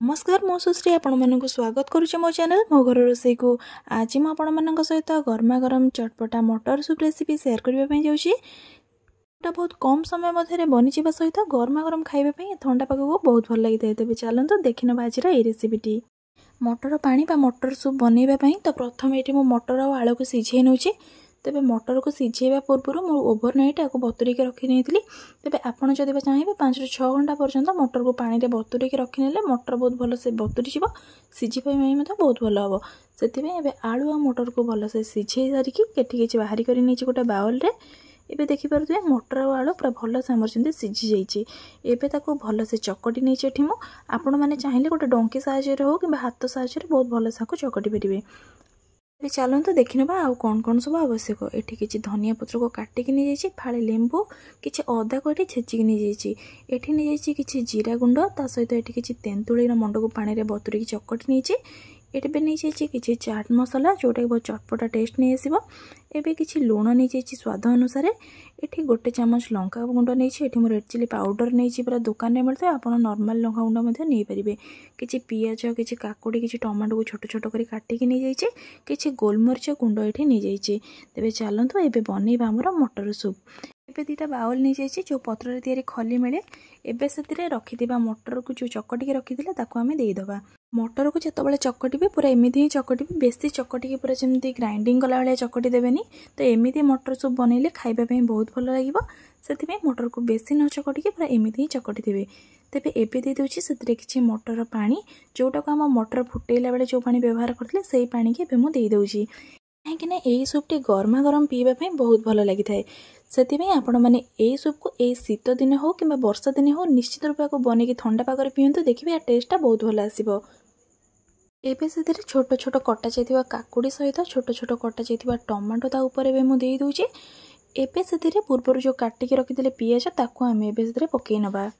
नमस्कार मो सुश्री आपण मानक स्वागत करुचे मो चैनल मो घर रोसई को। आज मु आपण मानक सहित गरमा गरम चटपटा मटर सूप रेसिपी शेयर करबा पई जाउची। बहुत कम समय मध्य बनी जावा सहित गरमा गरम खाइबा पई ठंडा पाग को बहुत भल लगी। तेज चलते देखिन आज रेसिपी मटर पानी बा मटर सूप बनैबा पई। तो प्रथम ये मटर और आलू को सिझे नौची। तेबे मटर को सिझेबा पूर्व मु ओवरनाइट आपको बतुरी के रखी नहीं। तेबे आपण जदि चाहिए 5 ରୁ 6 घंटा पर्यंत मटर को पानी रे बतुरी के रखी नेले मटर बहुत भल से बतुरी जीव सिझिबा बहुत भल हम से। आलू और मटर को भल से सिझे सारिकी केठी बाहरी कर गोटे बाउल रे। एबे देखि पारुथे मटर और आलू पूरा भल से आमर जंती सिझी जाइए। एबे ताको भल से चकटी नहीं एठी मु आपण माने चाहिए गोटे डंकी साहाय्य हो कि हाथ साहाय्य बहुत भल से चकटी पारे। चलते देखने आउ कौन कौन सब आवश्यक। एठी किछि धनिया पत्र को काटिक नहीं जाइए, फाड़े लेंबू किछि अदा को एठी छेचिक नहीं जाइए। एठी नहीं जाइए किछि जीरा गुंड ता सहित एठी किछि तेंतुली मंड को पानी रे बतुरी चकटी नहीं। एटे नहीं जाइए किछि चाट मसला जोटा बहुत चटपटा टेस्ट नहीं आसो। एबे किछि लुण नहीं जाइए स्वाद अनुसार। एठी गोटे चमच लंका गुंड नहीं। एठी रेड चिली पाउडर नहीं पूरा दुकान में मिलता है। आप नॉर्मल लंका गुंड नहीं पारे। किछि पियाज किछि काकुड़ी किछि टमाटो को छोट छोट कर काटिक नहीं जाइए। किछि गोलमरीच गुंड एठी नहीं जाइए। तेबे चलतु एबे बनैबा हमर मटर सूप। एबे दीटा बाउल नहीं जाइए जो पत्र तैयारी खली मिले। एबे से रखिथिबा मटर को जो चकटी रखिथिला ताको आमे देइदबा। मटर को जिते चकटे पूरा एमती ही चकटे, बेसी चकटी पूरा जमी ग्राइंडिंग कला भाया चकटी देवेनि। तो एमती मटर सूप बनइले खाइबापी बहुत भल लगे। से मटर को बेसी न चकटिकी पूरा एमती ही चकटी देवे। तेबे एबे दे दूची से किछि मटर पानी जोटा को आम मटर फुटेला बेले जो पानी व्यवहार करथिले सेही पानी के मु दे दउची। कहीं यही सूपटी गरमा गरम पीवाई बहुत भल लगी थाए। से आपण मैंने यही सूप को यही शीत दिन हो कि वर्षा दिन हो निश्चित रूप को बनई ठंडा पागे पीतु। देखिए टेस्टा बहुत भल आसो। एबे से छोट छोट कटा जाइथिबा काकुड़ी सहित छोट छोट कटा जाइथिबा टमाटो ता ऊपर मु दे दूची। एबे से पूर्व जो काटिकी रखिथिले पियाज ताको आमे एबे से पकई नबा।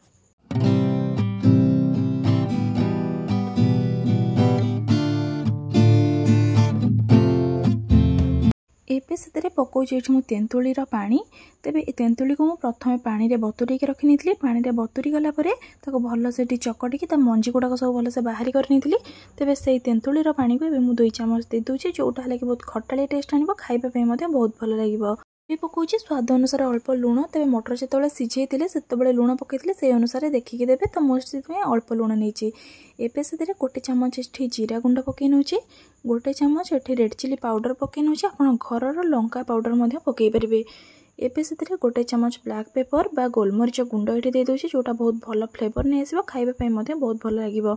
एबे से पकाउछि एठी मु तेंतुली पानी। तेबे तेंतुली को मु प्रथम पानी रे बतुरी के रखी नहीं। पानी रे बतुरी गला परे ताको भल से चकटिकी ता मंजी गुड़ाक सब भल से बाहरी कर नहीं। तेबे से तेंतुली पानी को एबे मु 2 चामच दे दूची जोटा हले कि बहुत खटाली टेस्ट आनिबो खाइबा पे मते बहुत भल लागिबो। ये पकाउछि स्वाद अनुसार अल्प लुण। तेबे मटर जेतबेले सिझेइतिले सेतबेले लुण पकईतिले से अनुसार देखिकी देबे। तो मो अल्प लुण नहीं। एबे से गोटे चमच एठी जीरा गुंड पकई नउछि, गोटे चमच एठी रेड चिली पाउडर पकई नउछि। आपण घरर लंका पाउडर मध्य पकई परिबे। एबे से गोटे चमच ब्लैक पेपर बा गोलमरीच गुंड एठी दे दोछि जोटा बहुत भल फ्लेवर नहीं आसो, खाइबा पई मध्य बहुत भल लागिबो।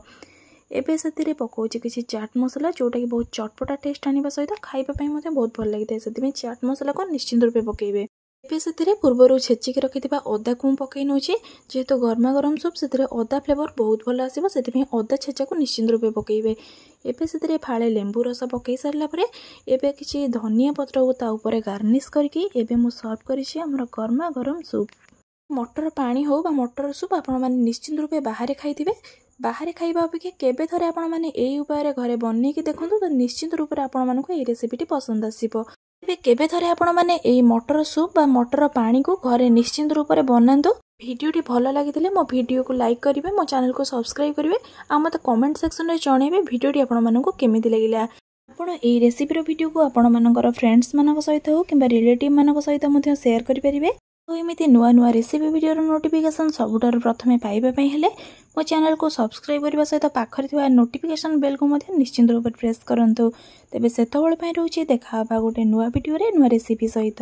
एबे से पकाउछि किछि चाट मसला जोटा कि बहुत चटपटा टेस्ट आनिबा सहित खाइबा पई मध्य बहुत भल लागिଥାଏ। से चाट मसला को निश्चित रूपे पकेइबे। एबे से पूर्व छेचिक रखिथिबा अदा को पकई नउछि। जेहेतु गरमा गरम सूप से अदा फ्लेवर बहुत भल आसो, से अदा छेचा को निश्चित रूपे पकेइबे। एबे से फाड़े लेंबू रस पकई सारला परे एबे किछि धनिया पत्र को ता ऊपर गार्निश करके एबे मु सर्व करिछि हमर गरमा गरम सूप। मटर पानी हो बा मटर सूप आपण माने निश्चित रूपे बाहर खाइथिबे। बाहर खाइबा अपेक्षा केबे थरे आपण माने एई उपाय घरे बन्नी के देखंतु तो निश्चित रूपे आपण मानकु एई रेसिपीटी पसंद आसीबो। केबे थरे आपण माने एई मटर सूप बा मटर पानी को घरे निश्चित रूपे बनांतु। भिडियोटी भल लगिथिले मो भिडियो को लाइक करिवे, मो चैनल को सब्सक्राइब करिवे आ मते कमेंट सेक्शन रे जणेबे भिडियोटी आपण मानकु केमिति लागिला। आपण एई रेसिपी रो भिडियो को आपण मानकर फ्रेंड्स मानक सहित हो किबा रिलेटिव मानक सहित मध्य शेयर करि परिबे। तो एमिति नुआ नुआ रेसिपी वीडियो नोटिफिकेशन सबुठार प्रथमे पाइबा पई हेले मो चैनल को सब्सक्राइब करबा सहित पाखरे थिबा नोटिफिकेशन बेल को मध्य निश्चित रूप प्रेस करंतु। तेबे सेतबेल पई रहउची देखा बा गोटे नुआ वीडियो रे नुआ रेसिपी सहित।